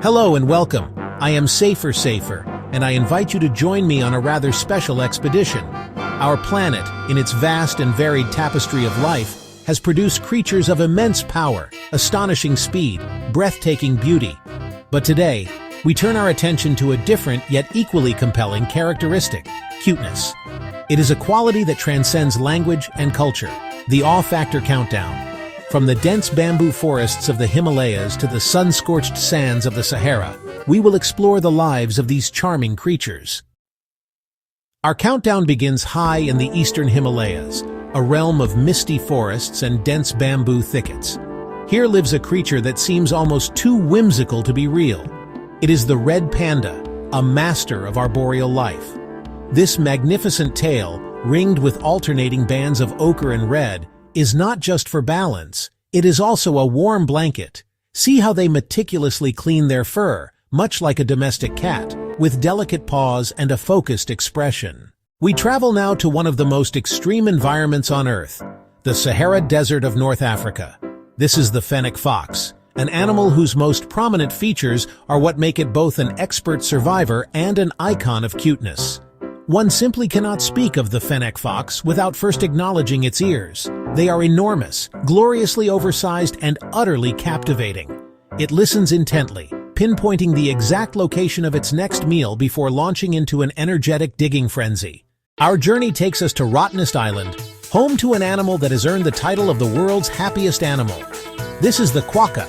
Hello and welcome. I am Safer, and I invite you to join me on a rather special expedition. Our planet, in its vast and varied tapestry of life, has produced creatures of immense power, astonishing speed, breathtaking beauty. But today, we turn our attention to a different yet equally compelling characteristic: cuteness. It is a quality that transcends language and culture. The awe factor countdown. From the dense bamboo forests of the Himalayas to the sun-scorched sands of the Sahara, we will explore the lives of these charming creatures. Our countdown begins high in the eastern Himalayas, a realm of misty forests and dense bamboo thickets. Here lives a creature that seems almost too whimsical to be real. It is the Red Panda, a master of arboreal life. This magnificent tail, ringed with alternating bands of ochre and red, is not just for balance, it is also a warm blanket. See how they meticulously clean their fur, much like a domestic cat, with delicate paws and a focused expression. We travel now to one of the most extreme environments on Earth, the Sahara Desert of North Africa. This is the Fennec Fox, an animal whose most prominent features are what make it both an expert survivor and an icon of cuteness. One simply cannot speak of the Fennec Fox without first acknowledging its ears. They are enormous, gloriously oversized, and utterly captivating. It listens intently, pinpointing the exact location of its next meal before launching into an energetic digging frenzy. Our journey takes us to Rottnest Island, home to an animal that has earned the title of the world's happiest animal. This is the Quokka,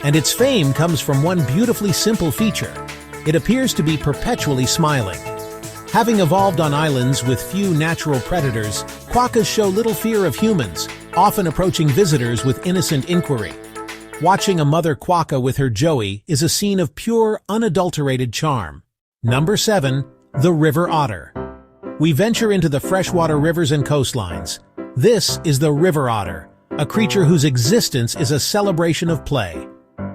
and its fame comes from one beautifully simple feature. It appears to be perpetually smiling. Having evolved on islands with few natural predators, quokkas show little fear of humans, often approaching visitors with innocent inquiry. Watching a mother quokka with her joey is a scene of pure, unadulterated charm. Number 7. The River Otter. We venture into the freshwater rivers and coastlines. This is the river otter, a creature whose existence is a celebration of play.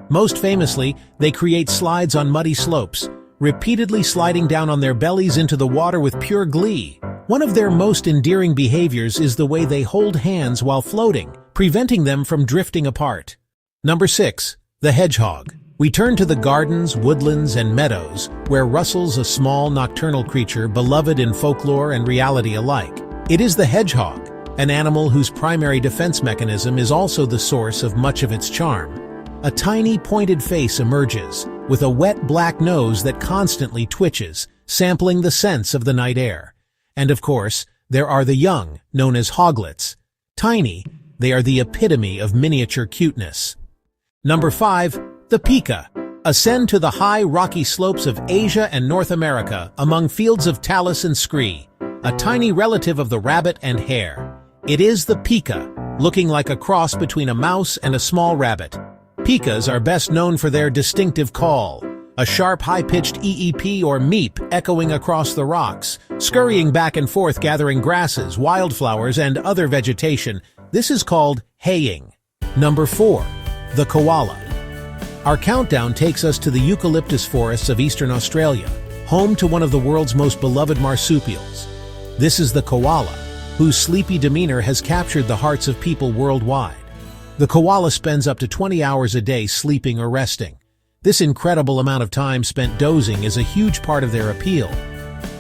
Most famously, they create slides on muddy slopes, repeatedly sliding down on their bellies into the water with pure glee. One of their most endearing behaviors is the way they hold hands while floating, preventing them from drifting apart. Number 6. The Hedgehog. We turn to the gardens, woodlands, and meadows, where rustles a small nocturnal creature beloved in folklore and reality alike. It is the hedgehog, an animal whose primary defense mechanism is also the source of much of its charm. A tiny pointed face emerges, with a wet black nose that constantly twitches, sampling the scents of the night air. And of course, there are the young, known as hoglets. Tiny, they are the epitome of miniature cuteness. Number 5. The Pika. Ascend to the high rocky slopes of Asia and North America among fields of talus and scree, a tiny relative of the rabbit and hare. It is the Pika, looking like a cross between a mouse and a small rabbit. Pikas are best known for their distinctive call, a sharp, high-pitched eep or meep echoing across the rocks, scurrying back and forth gathering grasses, wildflowers, and other vegetation. This is called haying. Number 4. The Koala. Our countdown takes us to the eucalyptus forests of eastern Australia, home to one of the world's most beloved marsupials. This is the koala, whose sleepy demeanor has captured the hearts of people worldwide. The koala spends up to 20 hours a day sleeping or resting. This incredible amount of time spent dozing is a huge part of their appeal.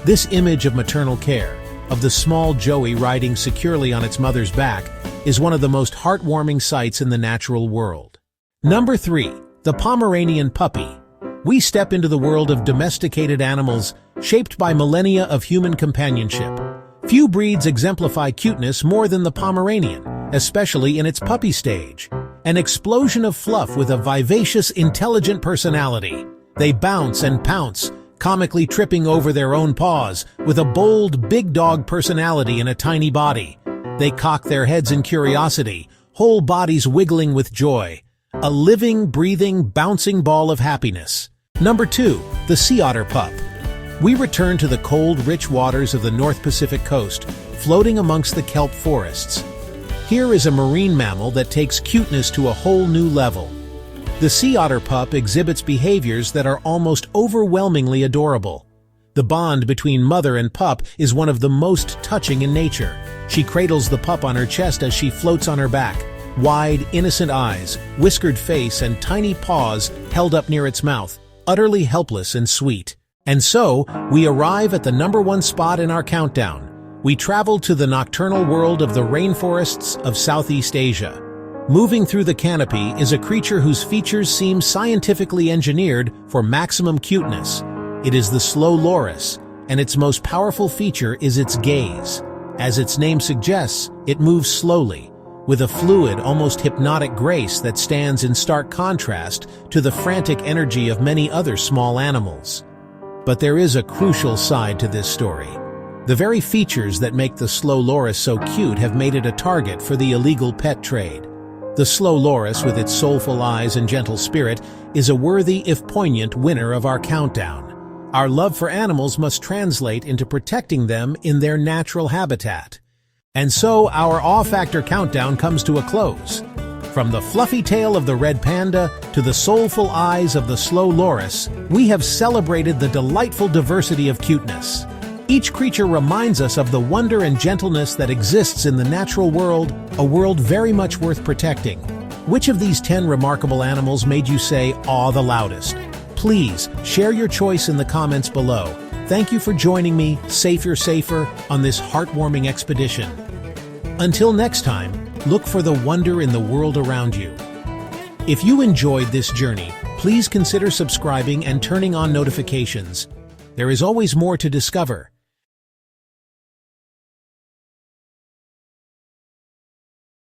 This image of maternal care, of the small joey riding securely on its mother's back, is one of the most heartwarming sights in the natural world. Number 3. The Pomeranian puppy. We step into the world of domesticated animals shaped by millennia of human companionship. Few breeds exemplify cuteness more than the Pomeranian, especially in its puppy stage. An explosion of fluff with a vivacious, intelligent personality. They bounce and pounce, comically tripping over their own paws, with a bold, big dog personality in a tiny body. They cock their heads in curiosity, whole bodies wiggling with joy. A living, breathing, bouncing ball of happiness. Number 2. The Sea Otter Pup. We return to the cold, rich waters of the North Pacific coast, floating amongst the kelp forests. Here is a marine mammal that takes cuteness to a whole new level. The Sea Otter Pup exhibits behaviors that are almost overwhelmingly adorable. The bond between mother and pup is one of the most touching in nature. She cradles the pup on her chest as she floats on her back. Wide, innocent eyes, whiskered face, and tiny paws held up near its mouth. utterly helpless and sweet. And so, we arrive at the #1 spot in our countdown. We travel to the nocturnal world of the rainforests of Southeast Asia. Moving through the canopy is a creature whose features seem scientifically engineered for maximum cuteness. It is the slow loris, and its most powerful feature is its gaze. As its name suggests, it moves slowly, with a fluid, almost hypnotic grace that stands in stark contrast to the frantic energy of many other small animals. But there is a crucial side to this story. The very features that make the slow loris so cute have made it a target for the illegal pet trade. The slow loris, with its soulful eyes and gentle spirit, is a worthy if poignant winner of our countdown. Our love for animals must translate into protecting them in their natural habitat. And so our awe-factor countdown comes to a close. From the fluffy tail of the red panda to the soulful eyes of the slow loris, we have celebrated the delightful diversity of cuteness. Each creature reminds us of the wonder and gentleness that exists in the natural world, a world very much worth protecting. Which of these 10 remarkable animals made you say, "aw" the loudest? Please share your choice in the comments below. Thank you for joining me, safer, on this heartwarming expedition. Until next time, look for the wonder in the world around you. If you enjoyed this journey, please consider subscribing and turning on notifications. There is always more to discover.